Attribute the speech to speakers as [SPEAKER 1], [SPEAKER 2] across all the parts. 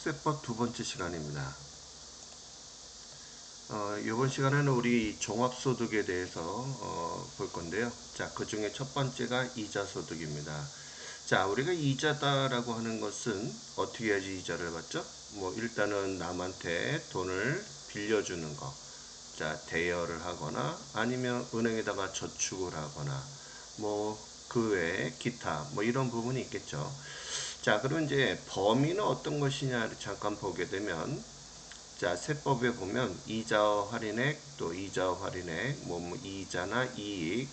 [SPEAKER 1] 세법 두 번째 시간입니다. 이번 시간에는 우리 종합소득에 대해서 볼 건데요. 자, 그 중에 첫 번째가 이자소득입니다. 자, 우리가 이자다라고 하는 것은 어떻게 해야지 이자를 받죠? 뭐 일단은 남한테 돈을 빌려주는 거. 자, 대여를 하거나 아니면 은행에다가 저축을 하거나 뭐 그 외에 기타 뭐 이런 부분이 있겠죠. 자, 그럼 이제 범위는 어떤 것이냐를 잠깐 보게 되면, 자, 세법에 보면 이자 할인액, 또 이자 할인액, 뭐 이자나 이익,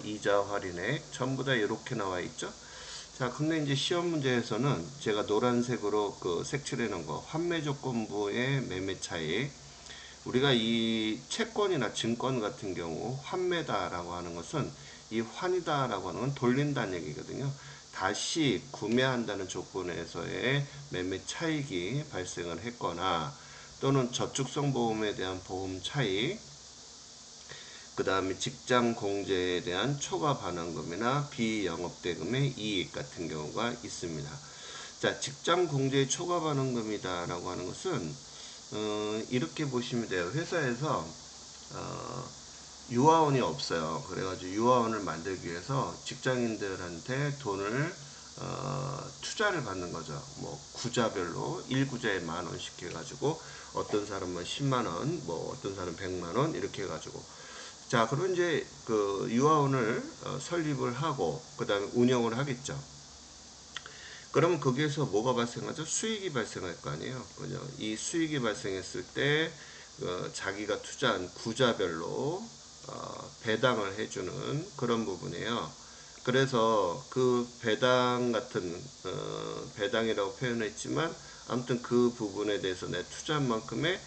[SPEAKER 1] 이자 할인액 전부 다 이렇게 나와 있죠. 자, 근데 이제 시험 문제에서는 제가 노란색으로 그 색칠해 놓은 거, 환매 조건부의 매매 차익, 우리가 이 채권이나 증권 같은 경우 환매다라고 하는 것은 이 환이다라고 하는 건 돌린다는 얘기거든요. 다시 구매한다는 조건에서의 매매 차익이 발생을 했거나 또는 저축성 보험에 대한 보험 차익, 그 다음에 직장 공제에 대한 초과 반환금이나 비영업대금의 이익 같은 경우가 있습니다. 자, 직장 공제 초과 반환금이다라고 하는 것은 이렇게 보시면 돼요. 회사에서 어, 유아원이 없어요. 그래가지고 유아원을 만들기 위해서 직장인들한테 돈을 투자를 받는 거죠. 뭐 구자별로 1구자에 10,000원씩 해가지고 어떤 사람은 10만원, 뭐 어떤 사람은 100만원 이렇게 해가지고, 자, 그럼 이제 그 유아원을 설립을 하고 그 다음에 운영을 하겠죠. 그러면 거기에서 뭐가 발생하죠? 수익이 발생할 거 아니에요. 그죠? 이 수익이 발생했을 때 자기가 투자한 구자별로 배당을 해주는 그런 부분이에요. 그래서 그 배당 같은 배당이라고 표현했지만 아무튼 그 부분에 대해서 내 투자한 만큼의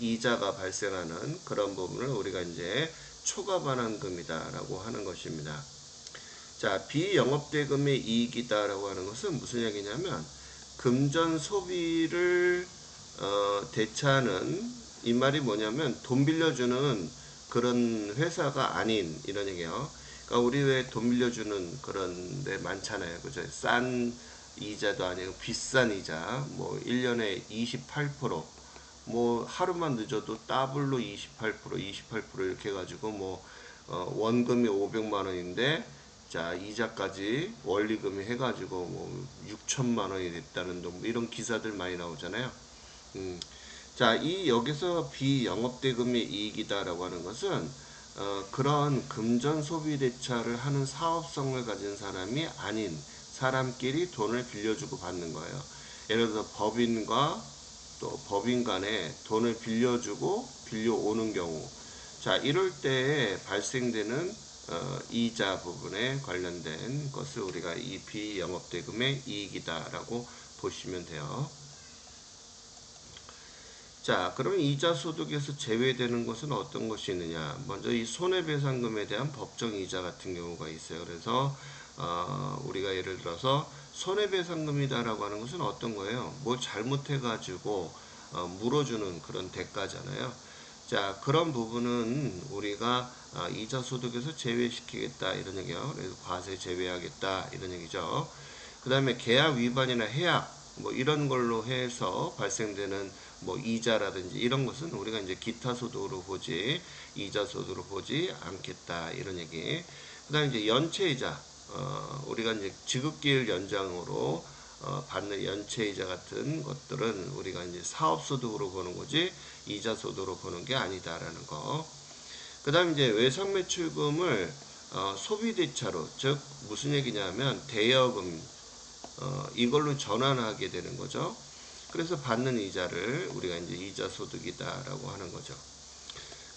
[SPEAKER 1] 이자가 발생하는 그런 부분을 우리가 이제 초과 반환금이다라고 하는 것입니다. 자, 비영업대금의 이익이다라고 하는 것은 무슨 얘기냐면 금전 소비를 대체하는, 이 말이 뭐냐면 돈 빌려주는 그런 회사가 아닌 이런 얘기예요. 그러니까 우리 왜 돈 빌려주는 그런 데 많잖아요. 그죠? 싼 이자도 아니고 비싼 이자, 뭐 1년에 28%, 뭐 하루만 늦어도 더블로 28% 이렇게 해가지고 뭐 원금이 500만 원인데, 자, 이자까지 원리금이 해가지고 뭐 6천만 원이 됐다는 뭐 이런 기사들 많이 나오잖아요. 음. 자, 이 여기서 비영업대금의 이익이다라고 하는 것은 그런 금전 소비 대차를 하는 사업성을 가진 사람이 아닌 사람끼리 돈을 빌려주고 받는 거예요. 예를 들어서 법인과 또 법인 간에 돈을 빌려주고 빌려오는 경우, 자, 이럴 때에 발생되는 이자 부분에 관련된 것을 우리가 이 비영업대금의 이익이다라고 보시면 돼요. 자, 그러면 이자 소득에서 제외되는 것은 어떤 것이 있느냐? 먼저 이 손해배상금에 대한 법정 이자 같은 경우가 있어요. 그래서 우리가 예를 들어서 손해배상금이다라고 하는 것은 어떤 거예요? 뭐 잘못해가지고 물어주는 그런 대가잖아요. 자, 그런 부분은 우리가 이자 소득에서 제외시키겠다 이런 얘기요. 그래서 과세 제외하겠다 이런 얘기죠. 그 다음에 계약 위반이나 해약 뭐 이런 걸로 해서 발생되는 뭐 이자라든지 이런 것은 우리가 이제 기타 소득으로 보지 이자 소득으로 보지 않겠다 이런 얘기. 그다음에 이제 연체이자, 우리가 이제 지급기일 연장으로 받는 연체이자 같은 것들은 우리가 이제 사업소득으로 보는 거지 이자 소득으로 보는 게 아니다라는 거. 그 다음에 이제 외상매출금을 소비대차로, 즉 무슨 얘기냐면 대여금, 이걸로 전환하게 되는 거죠. 그래서 받는 이자를 우리가 이제 이자 소득이다라고 하는 거죠.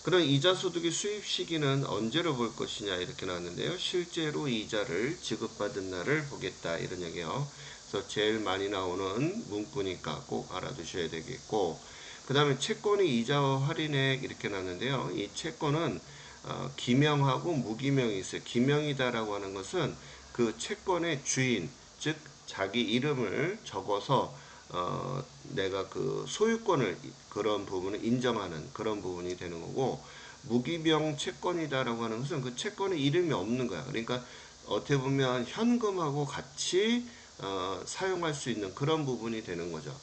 [SPEAKER 1] 그럼 이자 소득의 수입 시기는 언제로 볼 것이냐 이렇게 나왔는데요. 실제로 이자를 지급받은 날을 보겠다 이런 얘기예요. 그래서 제일 많이 나오는 문구니까 꼭 알아두셔야 되겠고, 그 다음에 채권의 이자와 할인액 이렇게 나왔는데요. 이 채권은 기명하고 무기명이 있어요. 기명이다라고 하는 것은 그 채권의 주인, 즉 자기 이름을 적어서 내가 그 소유권을, 그런 부분을 인정하는 그런 부분이 되는 거고, 무기명 채권이다라고 하는 것은 그 채권에 이름이 없는 거야. 그러니까 어떻게 보면 현금하고 같이 사용할 수 있는 그런 부분이 되는 거죠.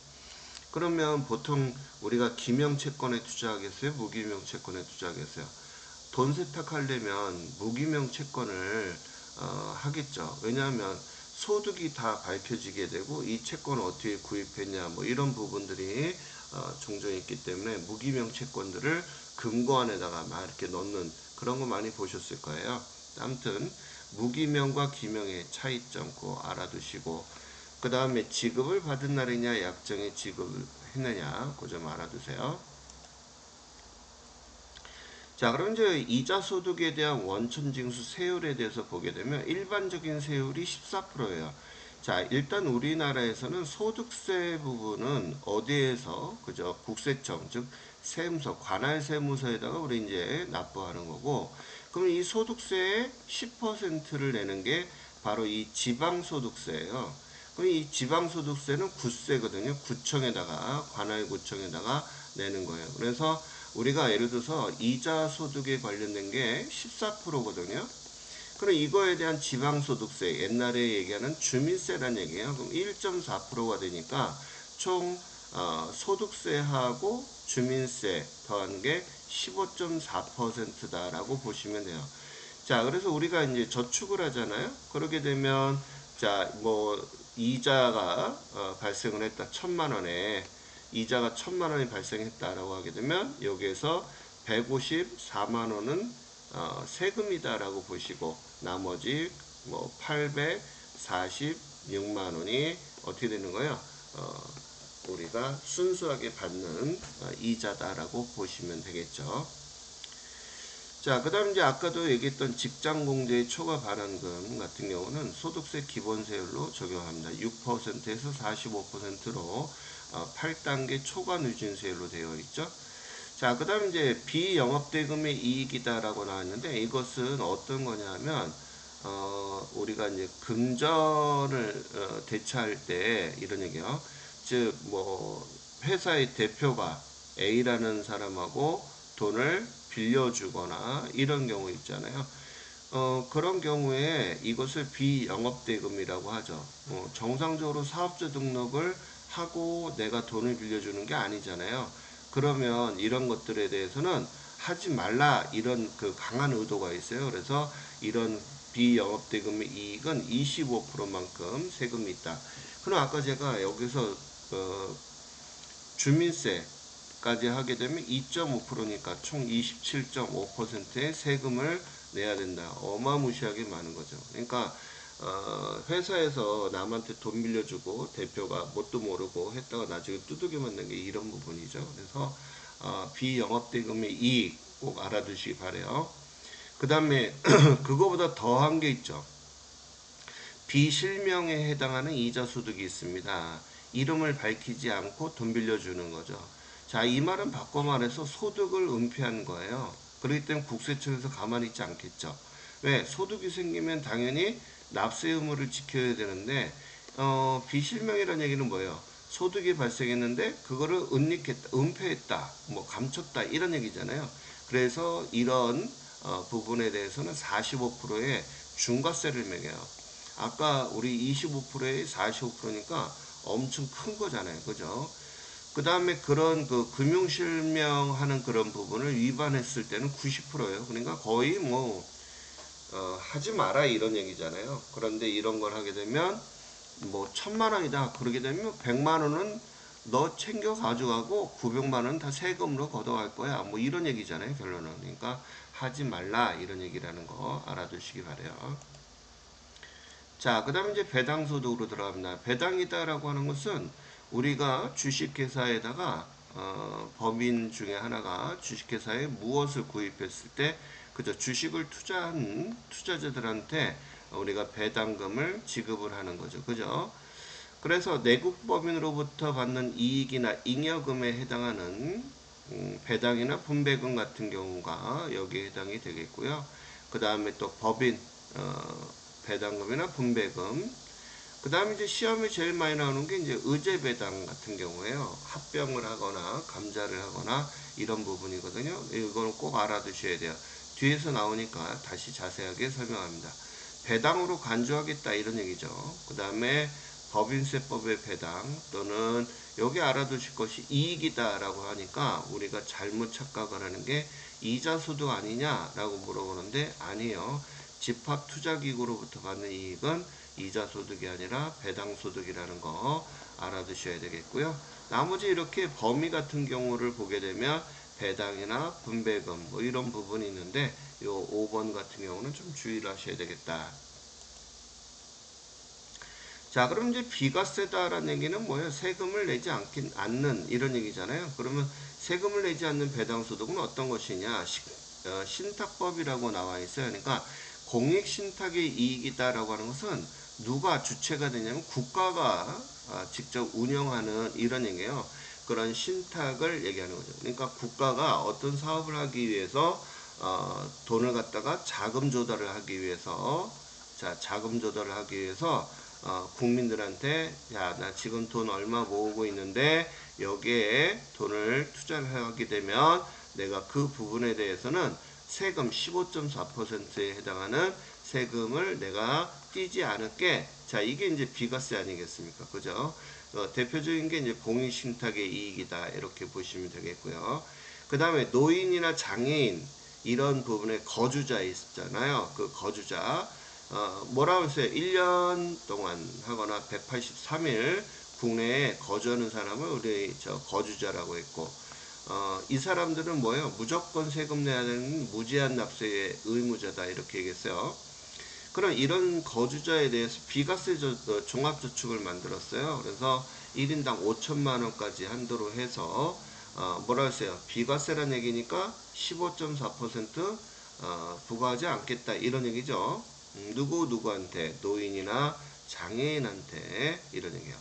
[SPEAKER 1] 그러면 보통 우리가 기명 채권에 투자하겠어요? 무기명 채권에 투자하겠어요? 돈 세탁하려면 무기명 채권을 하겠죠. 왜냐하면 소득이 다 밝혀지게 되고 이 채권을 어떻게 구입했냐 뭐 이런 부분들이 종종 있기 때문에 무기명 채권들을 금고 안에다가 막 이렇게 넣는 그런 거 많이 보셨을 거예요. 아무튼 무기명과 기명의 차이점 꼭 알아두시고, 그 다음에 지급을 받은 날이냐 약정에 지급을 했느냐 그 점 알아두세요. 자, 그럼 이제 이자 소득에 대한 원천징수 세율에 대해서 보게 되면 일반적인 세율이 14%예요. 자, 일단 우리나라에서는 소득세 부분은 어디에서 그죠? 국세청 즉 세무서 관할 세무서에다가 우리 이제 납부하는 거고, 그럼 이 소득세의 10%를 내는 게 바로 이 지방소득세예요. 그럼 이 지방소득세는 구세거든요. 구청에다가 관할구청에다가 내는 거예요. 그래서 우리가 예를 들어서 이자 소득에 관련된 게 14%거든요. 그럼 이거에 대한 지방소득세, 옛날에 얘기하는 주민세란 얘기예요. 그럼 1.4%가 되니까 총 소득세하고 주민세 더한 게 15.4%다라고 보시면 돼요. 자, 그래서 우리가 이제 저축을 하잖아요. 그러게 되면 자, 뭐 이자가 발생을 했다. 1,000만 원에 이자가 1,000만 원이 발생했다라고 하게 되면 여기에서 154만 원은 세금이다라고 보시고, 나머지 뭐 846만 원이 어떻게 되는 거예요? 우리가 순수하게 받는 이자다라고 보시면 되겠죠. 자, 그 다음 이제 아까도 얘기했던 직장공제의 초과 반환금 같은 경우는 소득세 기본세율로 적용합니다. 6%에서 45%로 8단계 초과 누진세율로 되어 있죠. 자, 그 다음 이제 비영업대금의 이익이다라고 나왔는데 이것은 어떤 거냐면 우리가 이제 금전을 대처할 때 이런 얘기요. 즉 뭐 회사의 대표가 A라는 사람하고 돈을 빌려주거나 이런 경우 있잖아요. 그런 경우에 이것을 비영업대금이라고 하죠. 정상적으로 사업자 등록을 하고 내가 돈을 빌려주는 게 아니잖아요. 그러면 이런 것들에 대해서는 하지 말라 이런 그 강한 의도가 있어요. 그래서 이런 비영업대금의 이익은 25%만큼 세금이 있다. 그럼 아까 제가 여기서 주민세까지 하게 되면 2.5%니까 총 27.5%의 세금을 내야 된다. 어마무시하게 많은 거죠. 그러니까 회사에서 남한테 돈 빌려주고 대표가 뭣도 모르고 했다가 나중에 두들겨 맞는 게 이런 부분이죠. 그래서 비영업대금의 이익 꼭 알아두시기 바래요. 그 다음에 그거보다 더한 게 있죠. 비실명에 해당하는 이자 소득이 있습니다. 이름을 밝히지 않고 돈 빌려주는 거죠. 자, 이 말은 바꿔 말해서 소득을 은폐한 거예요. 그렇기 때문에 국세청에서 가만히 있지 않겠죠. 왜? 소득이 생기면 당연히 납세 의무를 지켜야 되는데 비실명이라는 얘기는 뭐예요? 소득이 발생했는데 그거를 은폐했다, 뭐 감췄다 이런 얘기잖아요. 그래서 이런 부분에 대해서는 45%의 중과세를 매겨요. 아까 우리 25%에 45%니까 엄청 큰 거잖아요. 그죠? 그 다음에 그런 그 금융실명하는 그런 부분을 위반했을 때는 90%예요. 그러니까 거의 뭐, 하지 마라 이런 얘기잖아요. 그런데 이런 걸 하게 되면 뭐 1,000만 원이다. 그러게 되면 100만 원은 너 챙겨 가져가고 900만 원 다 세금으로 걷어갈 거야. 뭐 이런 얘기잖아요. 결론은. 그러니까 하지 말라 이런 얘기라는 거 알아두시기 바래요. 자, 그 다음에 이제 배당소득으로 들어갑니다. 배당이다라고 하는 것은 우리가 주식회사에다가 법인 중에 하나가 주식회사에 무엇을 구입했을 때 그저 주식을 투자한 투자자들한테 우리가 배당금을 지급을 하는 거죠. 그죠? 그래서 내국법인으로부터 받는 이익이나 잉여금에 해당하는 배당이나 분배금 같은 경우가 여기에 해당이 되겠고요. 그 다음에 또 법인 배당금이나 분배금. 그 다음에 이제 시험에 제일 많이 나오는 게 이제 의제 배당 같은 경우에요. 합병을 하거나 감자를 하거나 이런 부분이거든요. 이거는 꼭 알아두셔야 돼요. 뒤에서 나오니까 다시 자세하게 설명합니다. 배당으로 간주하겠다 이런 얘기죠. 그 다음에 법인세법의 배당 또는 여기 알아두실 것이 이익이다 라고 하니까 우리가 잘못 착각을 하는 게 이자소득 아니냐라고 물어보는데 아니에요. 집합투자기구로부터 받는 이익은 이자소득이 아니라 배당소득이라는 거 알아두셔야 되겠고요. 나머지 이렇게 범위 같은 경우를 보게 되면 배당이나 분배금 뭐 이런 부분이 있는데 요 5번 같은 경우는 좀 주의를 하셔야 되겠다. 자, 그럼 이제 비과세다라는 얘기는 뭐예요? 세금을 내지 않는 이런 얘기잖아요. 그러면 세금을 내지 않는 배당소득은 어떤 것이냐? 신탁법이라고 나와 있어요. 그러니까 공익신탁의 이익이다라고 하는 것은 누가 주체가 되냐면 국가가 직접 운영하는 이런 얘기예요. 그런 신탁을 얘기하는 거죠. 그러니까 국가가 어떤 사업을 하기 위해서 돈을 갖다가 자금 조달을 하기 위해서 자금 조달을 하기 위해서 국민들한테 야, 나 지금 돈 얼마 모으고 있는데 여기에 돈을 투자를 하게 되면 내가 그 부분에 대해서는 세금 15.4%에 해당하는 세금을 내가 떼지 않을게. 자, 이게 이제 비과세 아니겠습니까? 그죠? 대표적인 게 이제 공익신탁의 이익이다. 이렇게 보시면 되겠고요. 그 다음에 노인이나 장애인 이런 부분에 거주자 있잖아요. 그 거주자. 뭐라고 했어요? 1년 동안 하거나 183일 국내에 거주하는 사람을 우리 거주자라고 했고, 이 사람들은 뭐예요? 무조건 세금 내야 되는 무제한 납세의 의무자다. 이렇게 얘기했어요. 그럼 이런 거주자에 대해서 비과세 종합저축을 만들었어요. 그래서 1인당 5천만 원까지 한도로 해서 뭐라 했어요? 비과세란 얘기니까 15.4% 부과하지 않겠다 이런 얘기죠. 누구한테? 노인이나 장애인한테 이런 얘기예요.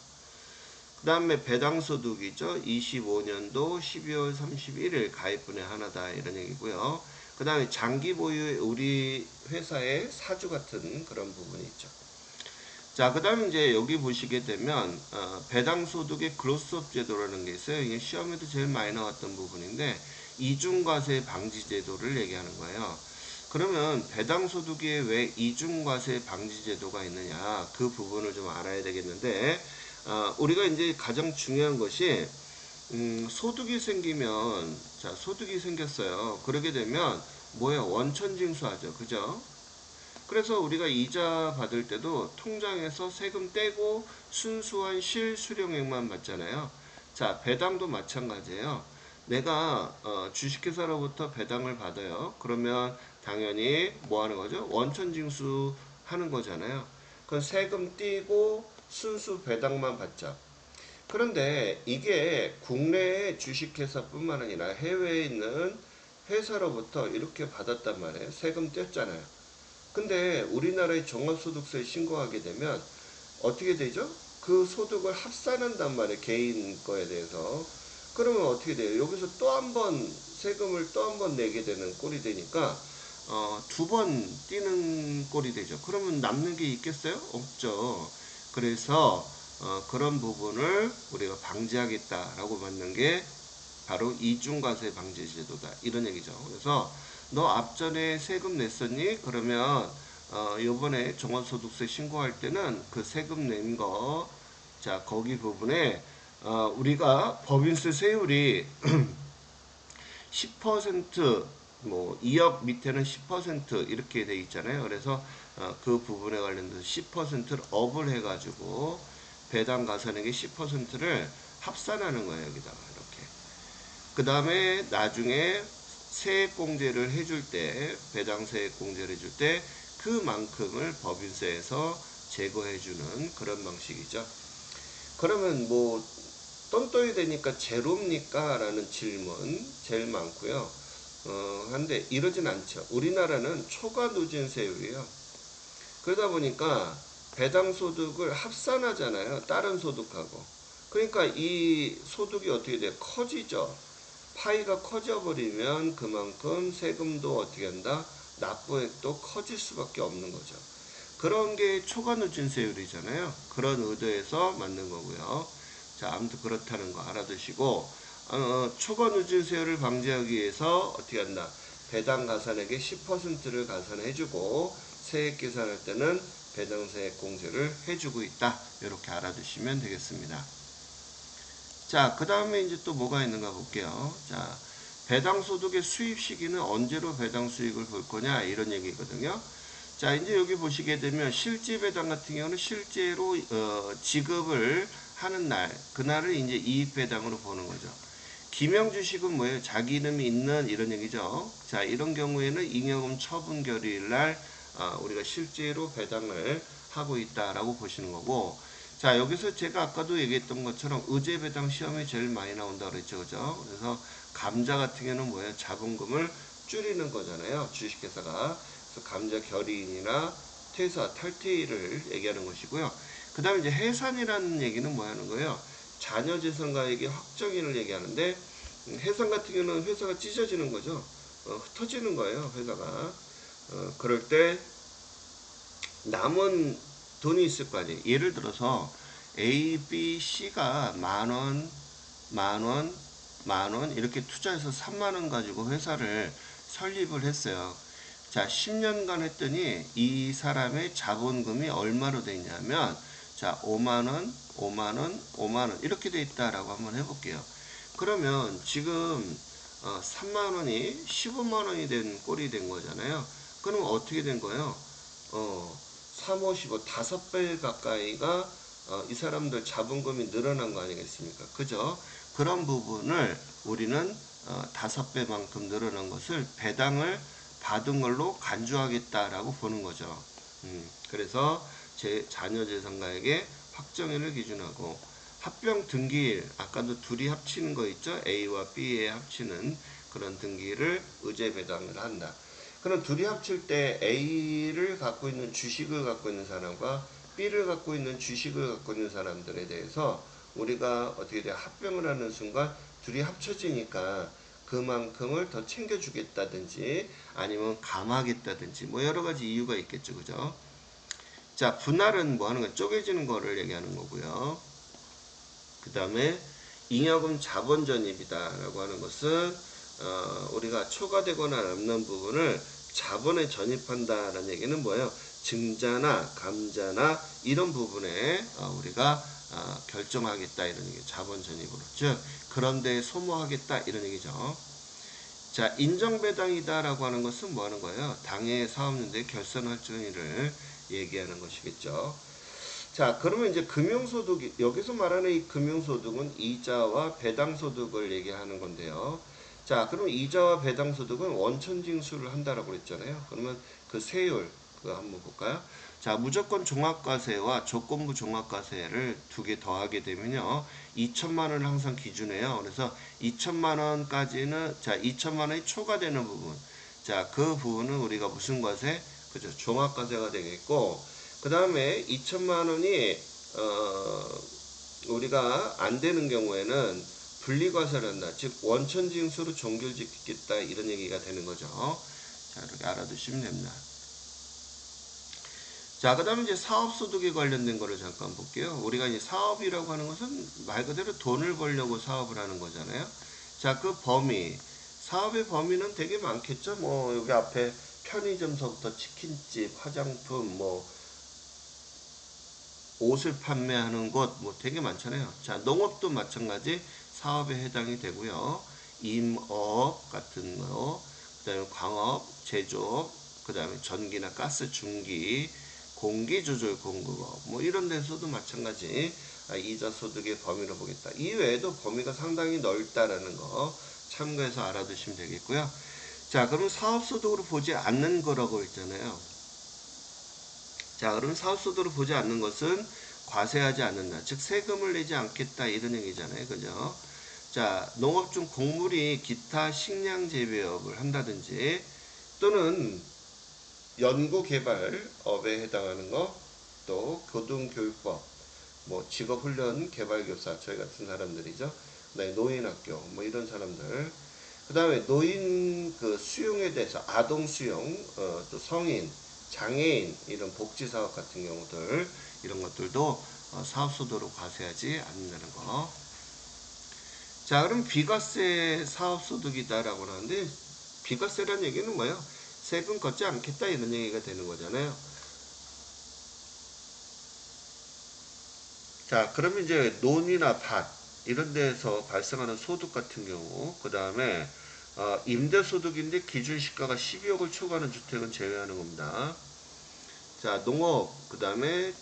[SPEAKER 1] 그 다음에 배당소득이죠. 25년도 12월 31일 가입분의 하나다 이런 얘기고요. 그 다음에 장기 보유의 우리 회사의 사주 같은 그런 부분이 있죠. 자, 그 다음에 이제 여기 보시게 되면 배당소득의 그로스업 제도라는 게 있어요. 이게 시험에도 제일 많이 나왔던 부분인데 이중과세 방지 제도를 얘기하는 거예요. 그러면 배당소득에 왜 이중과세 방지 제도가 있느냐 그 부분을 좀 알아야 되겠는데 우리가 이제 가장 중요한 것이 소득이 생기면 자 소득이 생겼어요. 그러게 되면 뭐예요? 원천징수하죠. 그죠? 그래서 우리가 이자 받을 때도 통장에서 세금 떼고 순수한 실수령액만 받잖아요. 자, 배당도 마찬가지예요. 내가 주식회사로부터 배당을 받아요. 그러면 당연히 뭐 하는 거죠? 원천징수 하는 거잖아요. 그 세금 떼고 순수 배당만 받죠. 그런데 이게 국내의 주식회사뿐만 아니라 해외에 있는 회사로부터 이렇게 받았단 말이에요. 세금 뗐잖아요. 근데 우리나라의 종합소득세에 신고하게 되면 어떻게 되죠? 그 소득을 합산한단 말이에요. 개인 거에 대해서. 그러면 어떻게 돼요? 여기서 또 한 번 세금을 또 한 번 내게 되는 꼴이 되니까 두 번 띄는 꼴이 되죠. 그러면 남는 게 있겠어요? 없죠. 그래서 그런 부분을 우리가 방지하겠다라고 만든 게 바로 이중과세 방지 제도다. 이런 얘기죠. 그래서 너 앞전에 세금 냈었니? 그러면 요번에 종합소득세 신고할 때는 그 세금 낸 거, 자 거기 부분에 우리가 법인세 세율이 10%뭐 2억 밑에는 10% 이렇게 돼 있잖아요. 그래서 그 부분에 관련돼서 10%를 업을 해가지고 배당 가산액의 10%를 합산하는 거예요. 여기다가 이렇게. 그 다음에 나중에 세액공제를 해줄 때 배당 세액공제를 해줄 때 그만큼을 법인세에서 제거해주는 그런 방식이죠. 그러면 뭐 똔똔이 되니까 제로입니까? 라는 질문 제일 많고요. 한데 이러진 않죠. 우리나라는 초과 누진세율이에요. 그러다 보니까 배당소득을 합산하잖아요. 다른 소득하고. 그러니까 이 소득이 어떻게 돼요? 커지죠. 파이가 커져버리면 그만큼 세금도 어떻게 한다? 납부액도 커질 수밖에 없는 거죠. 그런 게 초과 누진세율이잖아요. 그런 의도에서 만든 거고요. 자, 아무튼 그렇다는 거 알아두시고 초과 누진세율을 방지하기 위해서 어떻게 한다? 배당 가산액의 10%를 가산해주고 세액 계산할 때는 배당세액 공제를 해주고 있다. 이렇게 알아두시면 되겠습니다. 자, 그 다음에 이제 또 뭐가 있는가 볼게요. 자, 배당소득의 수입 시기는 언제로 배당 수익을 볼 거냐 이런 얘기거든요. 자, 이제 여기 보시게 되면 실제 배당 같은 경우는 실제로 지급을 하는 날, 그날을 이제 이익 배당으로 보는 거죠. 기명 주식은 뭐예요? 자기 이름이 있는 이런 얘기죠. 자, 이런 경우에는 잉여금 처분 결의일 날 우리가 실제로 배당을 하고 있다라고 보시는 거고, 자, 여기서 제가 아까도 얘기했던 것처럼 의제 배당 시험이 제일 많이 나온다 그랬죠, 그죠? 그래서 감자 같은 경우는 뭐예요? 자본금을 줄이는 거잖아요, 주식회사가. 그래서 감자 결의인이나 퇴사, 탈퇴를 얘기하는 것이고요. 그 다음에 이제 해산이라는 얘기는 뭐 하는 거예요? 자녀재산가액의 확정인을 얘기하는데, 해산 같은 경우는 회사가 찢어지는 거죠. 흩어지는 거예요, 회사가. 그럴 때 남은 돈이 있을 거 아니에요. 예를 들어서 A, B, C가 만원, 만원, 만원 이렇게 투자해서 3만원 가지고 회사를 설립을 했어요. 자, 10년간 했더니 이 사람의 자본금이 얼마로 돼 있냐면, 자, 5만원, 5만원, 5만원 이렇게 돼 있다라고 한번 해볼게요. 그러면 지금 3만원이 15만원이 된 꼴이 된 거잖아요. 그럼 어떻게 된 거예요? 3, 5, 15, 5배 가까이가 이 사람들 자본금이 늘어난 거 아니겠습니까? 그죠? 그런 부분을 우리는 5배만큼 늘어난 것을 배당을 받은 걸로 간주하겠다라고 보는 거죠. 그래서 제 자녀재산가액의 확정일을 기준하고 합병 등기일, 아까도 둘이 합치는 거 있죠? A와 B에 합치는 그런 등기를 의제 배당을 한다. 그럼 둘이 합칠 때 A를 갖고 있는 주식을 갖고 있는 사람과 B를 갖고 있는 주식을 갖고 있는 사람들에 대해서 우리가 어떻게 돼요? 합병을 하는 순간 둘이 합쳐지니까 그만큼을 더 챙겨주겠다든지 아니면 감하겠다든지 뭐 여러 가지 이유가 있겠죠. 그죠? 자, 분할은 뭐 하는 거야? 쪼개지는 거를 얘기하는 거고요. 그 다음에 잉여금 자본 전입이다라고 하는 것은 우리가 초과되거나 남는 부분을 자본에 전입한다라는 얘기는 뭐예요? 증자나 감자나 이런 부분에 우리가 결정하겠다 이런 얘기, 자본 전입으로. 즉 그런데 소모하겠다 이런 얘기죠. 자, 인정배당이다라고 하는 것은 뭐 하는 거예요? 당해 사업연대 결산할증일을 얘기하는 것이겠죠. 자, 그러면 이제 금융소득, 여기서 말하는 이 금융소득은 이자와 배당소득을 얘기하는 건데요. 자, 그럼 이자와 배당소득은 원천징수를 한다라고 그랬잖아요. 그러면 그 세율, 그거 한번 볼까요? 자, 무조건 종합과세와 조건부 종합과세를 두 개 더하게 되면요. 2천만 원을 항상 기준해요. 그래서 2천만 원까지는, 자, 2천만 원이 초과되는 부분. 자, 그 부분은 우리가 무슨 과세? 그죠. 종합과세가 되겠고, 그 다음에 2천만 원이 우리가 안 되는 경우에는 분리과세를 한다. 즉 원천징수로 종결짓겠다 이런 얘기가 되는 거죠. 자, 이렇게 알아두시면 됩니다. 자, 그 다음에 이제 사업소득에 관련된 거를 잠깐 볼게요. 우리가 이제 사업이라고 하는 것은 말 그대로 돈을 벌려고 사업을 하는 거잖아요. 자, 그 범위, 사업의 범위는 되게 많겠죠. 뭐 여기 앞에 편의점서부터 치킨집, 화장품, 뭐 옷을 판매하는 곳, 뭐 되게 많잖아요. 자, 농업도 마찬가지 사업에 해당이 되고요. 임업 같은 거, 그 다음에 광업, 제조업, 그 다음에 전기나 가스 중기, 공기조절 공급업, 뭐 이런 데서도 마찬가지 이자 소득의 범위를 보겠다. 이외에도 범위가 상당히 넓다라는 거 참고해서 알아두시면 되겠고요. 자, 그럼 사업소득으로 보지 않는 거라고 했잖아요. 자, 그럼 사업소득으로 보지 않는 것은 과세하지 않는다. 즉 세금을 내지 않겠다 이런 얘기잖아요. 그죠? 자, 농업 중 곡물이 기타 식량 재배업을 한다든지 또는 연구개발업에 해당하는 거, 또 교동교육법, 뭐 직업훈련 개발교사 저희 같은 사람들이죠. 그다음에 노인학교 뭐 이런 사람들. 그 다음에 노인 그 수용에 대해서 아동 수용, 또 성인, 장애인 이런 복지사업 같은 경우들 이런 것들도 사업소득으로 과세하지 않는다는 거. 자, 그럼 비과세 사업소득이다라고 하는데 비과세라는 얘기는 뭐예요? 세금 걷지 않겠다 이런 얘기가 되는 거잖아요. 자, 그러면 이제 논이나 밭 이런 데에서 발생하는 소득 같은 경우, 그 다음에 임대소득인데 기준시가가 12억을 초과하는 주택은 제외하는 겁니다. 자, 농업, 그 다음에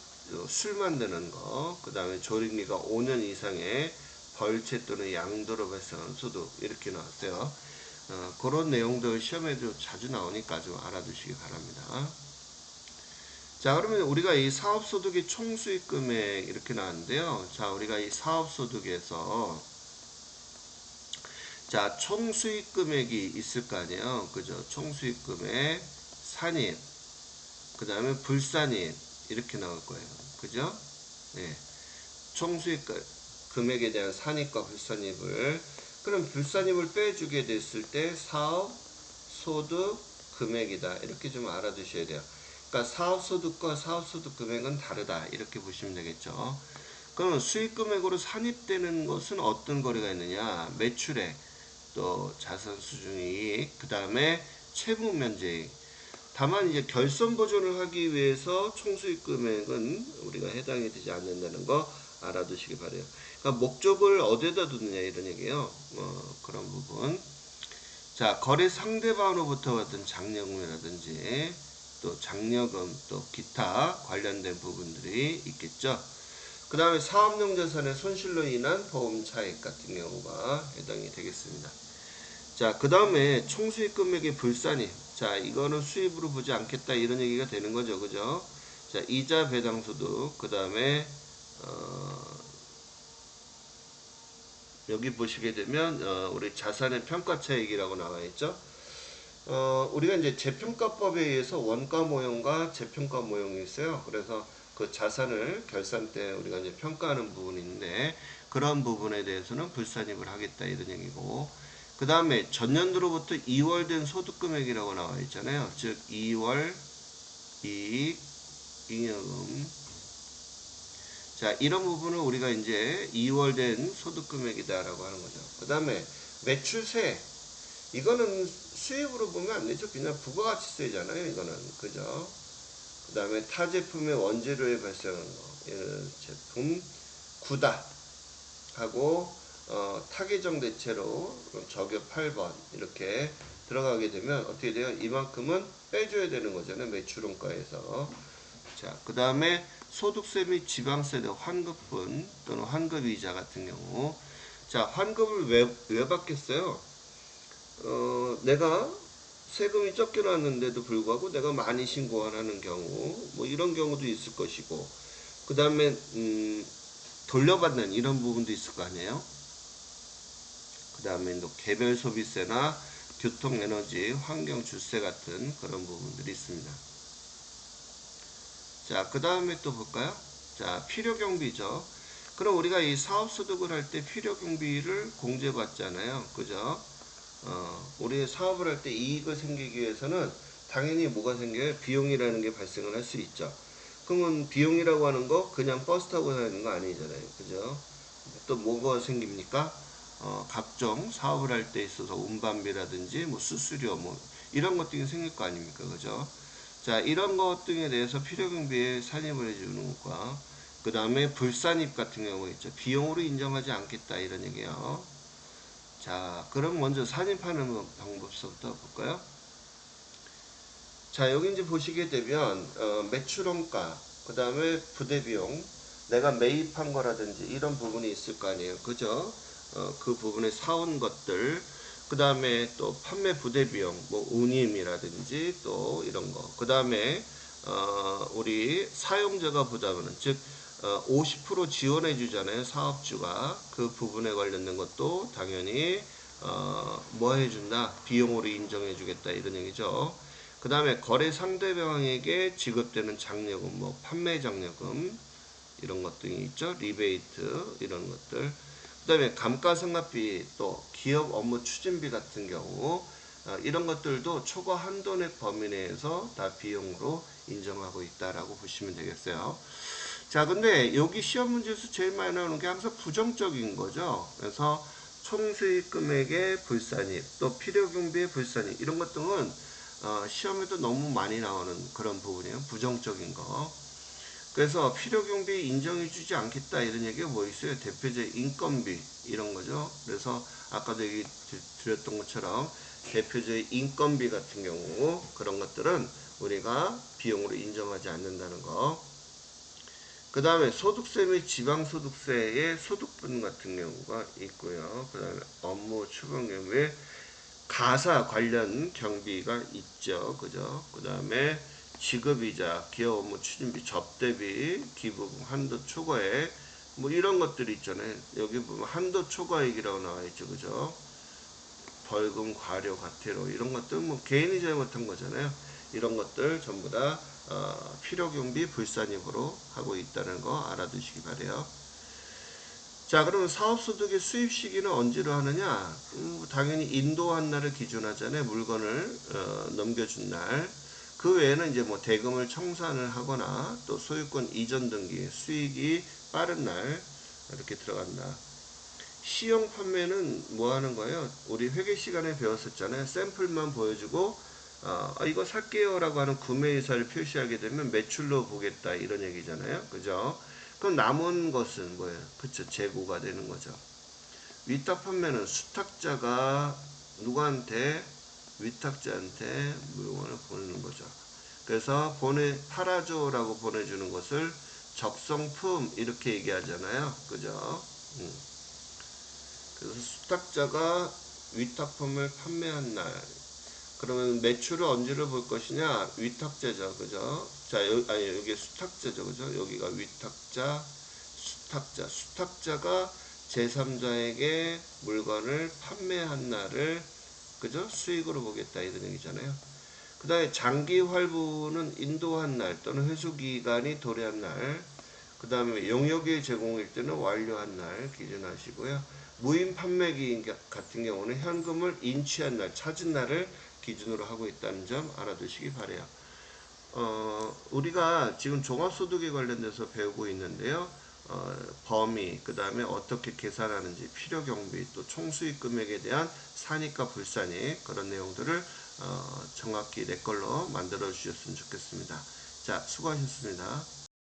[SPEAKER 1] 술 만드는 거, 그 다음에 조립리가 5년 이상의 벌채 또는 양도로 발생한 소득, 이렇게 나왔어요. 그런 내용들 시험에도 자주 나오니까 좀 알아두시기 바랍니다. 자, 그러면 우리가 이 사업소득의 총수익 금액 이렇게 나왔는데요. 자, 우리가 이 사업소득에서 자, 총수익 금액이 있을 거 아니에요. 그죠? 총수익 금액, 산입, 그 다음에 불산입 이렇게 나올 거예요. 그죠? 네. 총수익 금액에 대한 산입과 불산입을, 그럼 불산입을 빼주게 됐을 때 사업 소득 금액이다, 이렇게 좀 알아두셔야 돼요. 그러니까 사업소득과 사업소득 금액은 다르다, 이렇게 보시면 되겠죠. 그러면 수익금액으로 산입되는 것은 어떤 거래가 있느냐? 매출액, 또 자산수준이익, 그 다음에 채무면제익. 다만 이제 결손 보존을 하기 위해서 총수익 금액은 우리가 해당이 되지 않는다는 거 알아두시기 바래요. 그러니까 목적을 어디에다 두느냐, 이런 얘기예요. 그런 부분. 자, 거래 상대방으로부터 받은 장려금이라든지 또 장려금, 또 기타 관련된 부분들이 있겠죠. 그 다음에 사업용 자산의 손실로 인한 보험 차익 같은 경우가 해당이 되겠습니다. 자, 그 다음에 총수익 금액의 불산입. 자, 이거는 수입으로 보지 않겠다, 이런 얘기가 되는 거죠. 그죠? 자, 이자 배당소득, 그 다음에 여기 보시게 되면 우리 자산의 평가차익이라고 나와 있죠. 우리가 이제 재평가법에 의해서 원가 모형과 재평가 모형이 있어요. 그래서 그 자산을 결산 때 우리가 이제 평가하는 부분이 있는데, 그런 부분에 대해서는 불산입을 하겠다, 이런 얘기고, 그 다음에 전년도로부터 2월 된 소득금액이라고 나와 있잖아요. 즉 2월 이익, 잉여금. 자, 이런 부분을 우리가 이제 2월 된 소득금액이다라고 하는 거죠. 그 다음에 매출세, 이거는 수입으로 보면 안 되죠. 그냥 부가가치세잖아요, 이거는. 그죠? 그 다음에 타 제품의 원재료에 발생하는 거, 제품 구다 하고 타계정 대체로 저격 8번 이렇게 들어가게 되면 어떻게 돼요? 이만큼은 빼줘야 되는 거잖아요, 매출원가에서. 자, 그 다음에 소득세 및 지방세 등 환급분 또는 환급이자 같은 경우. 자, 환급을 왜 받겠어요? 내가 세금이 적게 나왔는데도 불구하고 내가 많이 신고하는 경우, 뭐 이런 경우도 있을 것이고, 그 다음에 돌려받는 이런 부분도 있을 거 아니에요. 그 다음에 또 개별 소비세나 교통, 에너지, 환경, 주세 같은 그런 부분들이 있습니다. 자, 그 다음에 또 볼까요? 자, 필요경비죠. 그럼 우리가 이 사업소득을 할 때 필요경비를 공제받잖아요. 그죠? 우리 사업을 할 때 이익을 생기기 위해서는 당연히 뭐가 생겨요? 비용이라는 게 발생을 할 수 있죠. 그러면 비용이라고 하는 거 그냥 버스 타고 다니는 거 아니잖아요. 그죠? 또 뭐가 생깁니까? 각종 사업을 할 때 있어서 운반비라든지 뭐 수수료 뭐 이런 것 등이 생길 거 아닙니까? 그죠? 자, 이런 것 등에 대해서 필요경비에 산입을 해주는 것과, 그 다음에 불산입 같은 경우가 있죠. 비용으로 인정하지 않겠다, 이런 얘기예요. 자, 그럼 먼저 산입하는 방법부터 볼까요? 자, 여기 이제 보시게 되면 매출원가, 그 다음에 부대비용, 내가 매입한 거라든지 이런 부분이 있을 거 아니에요. 그죠? 그 부분에 사온 것들, 그 다음에 또 판매 부대비용, 뭐 운임이라든지 또 이런 거, 그 다음에 우리 사용자가 부담하는, 즉 50% 지원해 주잖아요, 사업주가. 그 부분에 관련된 것도 당연히 뭐 해준다, 비용으로 인정해 주겠다, 이런 얘기죠. 그 다음에 거래 상대방에게 지급되는 장려금, 뭐 판매 장려금 이런 것 등이 있죠. 리베이트 이런 것들. 그 다음에 감가상각비, 또 기업 업무 추진비 같은 경우 이런 것들도 초과 한도액 범위 내에서 다 비용으로 인정하고 있다라고 보시면 되겠어요. 자, 근데 여기 시험 문제에서 제일 많이 나오는 게 항상 부정적인 거죠. 그래서 총수익 금액의 불산입, 또 필요경비의 불산입, 이런 것 등은 시험에도 너무 많이 나오는 그런 부분이에요. 부정적인 거. 그래서 필요경비 인정해주지 않겠다 이런 얘기가 뭐 있어요? 대표적 인건비 이런 거죠. 그래서 아까도 얘기 드렸던 것처럼 대표적 인건비 같은 경우 그런 것들은 우리가 비용으로 인정하지 않는다는 거. 그 다음에 소득세 및 지방소득세의 소득분 같은 경우가 있고요. 그 다음에 업무 추경 경비에 가사 관련 경비가 있죠. 그죠? 그 다음에 지급이자, 기업 업무 추진비, 접대비, 기부금, 한도 초과액, 뭐 이런 것들이 있잖아요. 여기 보면 한도 초과액이라고 나와 있죠. 그죠? 벌금, 과료, 과태료 이런 것들 뭐 개인이 잘못한 거잖아요. 이런 것들 전부 다 필요경비 불산입으로 하고 있다는 거 알아두시기 바래요. 자, 그러면 사업소득의 수입 시기는 언제로 하느냐? 당연히 인도한 날을 기준하잖아요. 물건을 넘겨준 날. 그 외에는 이제 뭐 대금을 청산을 하거나 또 소유권 이전 등기, 수익이 빠른 날 이렇게 들어간다. 시형 판매는 뭐 하는 거예요? 우리 회계 시간에 배웠었잖아요. 샘플만 보여주고 이거 살게요 라고 하는 구매 의사를 표시하게 되면 매출로 보겠다 이런 얘기잖아요. 그죠? 그럼 남은 것은 뭐예요? 그쵸, 재고가 되는 거죠. 위탁 판매는 수탁자가 누구한테? 위탁자한테 물건을 보내는 거죠. 그래서 팔아줘 라고 보내주는 것을 적성품 이렇게 얘기하잖아요. 그죠? 그래서 수탁자가 위탁품을 판매한 날, 그러면 매출을 언제를 볼 것이냐? 위탁자죠. 그죠? 자, 여기 수탁자죠. 그죠? 여기가 위탁자, 수탁자가 제3자에게 물건을 판매한 날을, 그죠? 수익으로 보겠다. 이런 얘기잖아요. 그 다음에 장기 활부는 인도한 날 또는 회수기간이 도래한 날, 그 다음에 용역의 제공일 때는 완료한 날 기준하시고요. 무인 판매기 같은 경우는 현금을 인취한 날, 찾은 날을 기준으로 하고 있다는 점 알아두시기 바래요. 우리가 지금 종합소득에 관련돼서 배우고 있는데요. 범위, 그 다음에 어떻게 계산하는지, 필요경비, 또 총수익 금액에 대한 산입과 불산입 그런 내용들을 정확히 내 걸로 만들어 주셨으면 좋겠습니다. 자, 수고하셨습니다.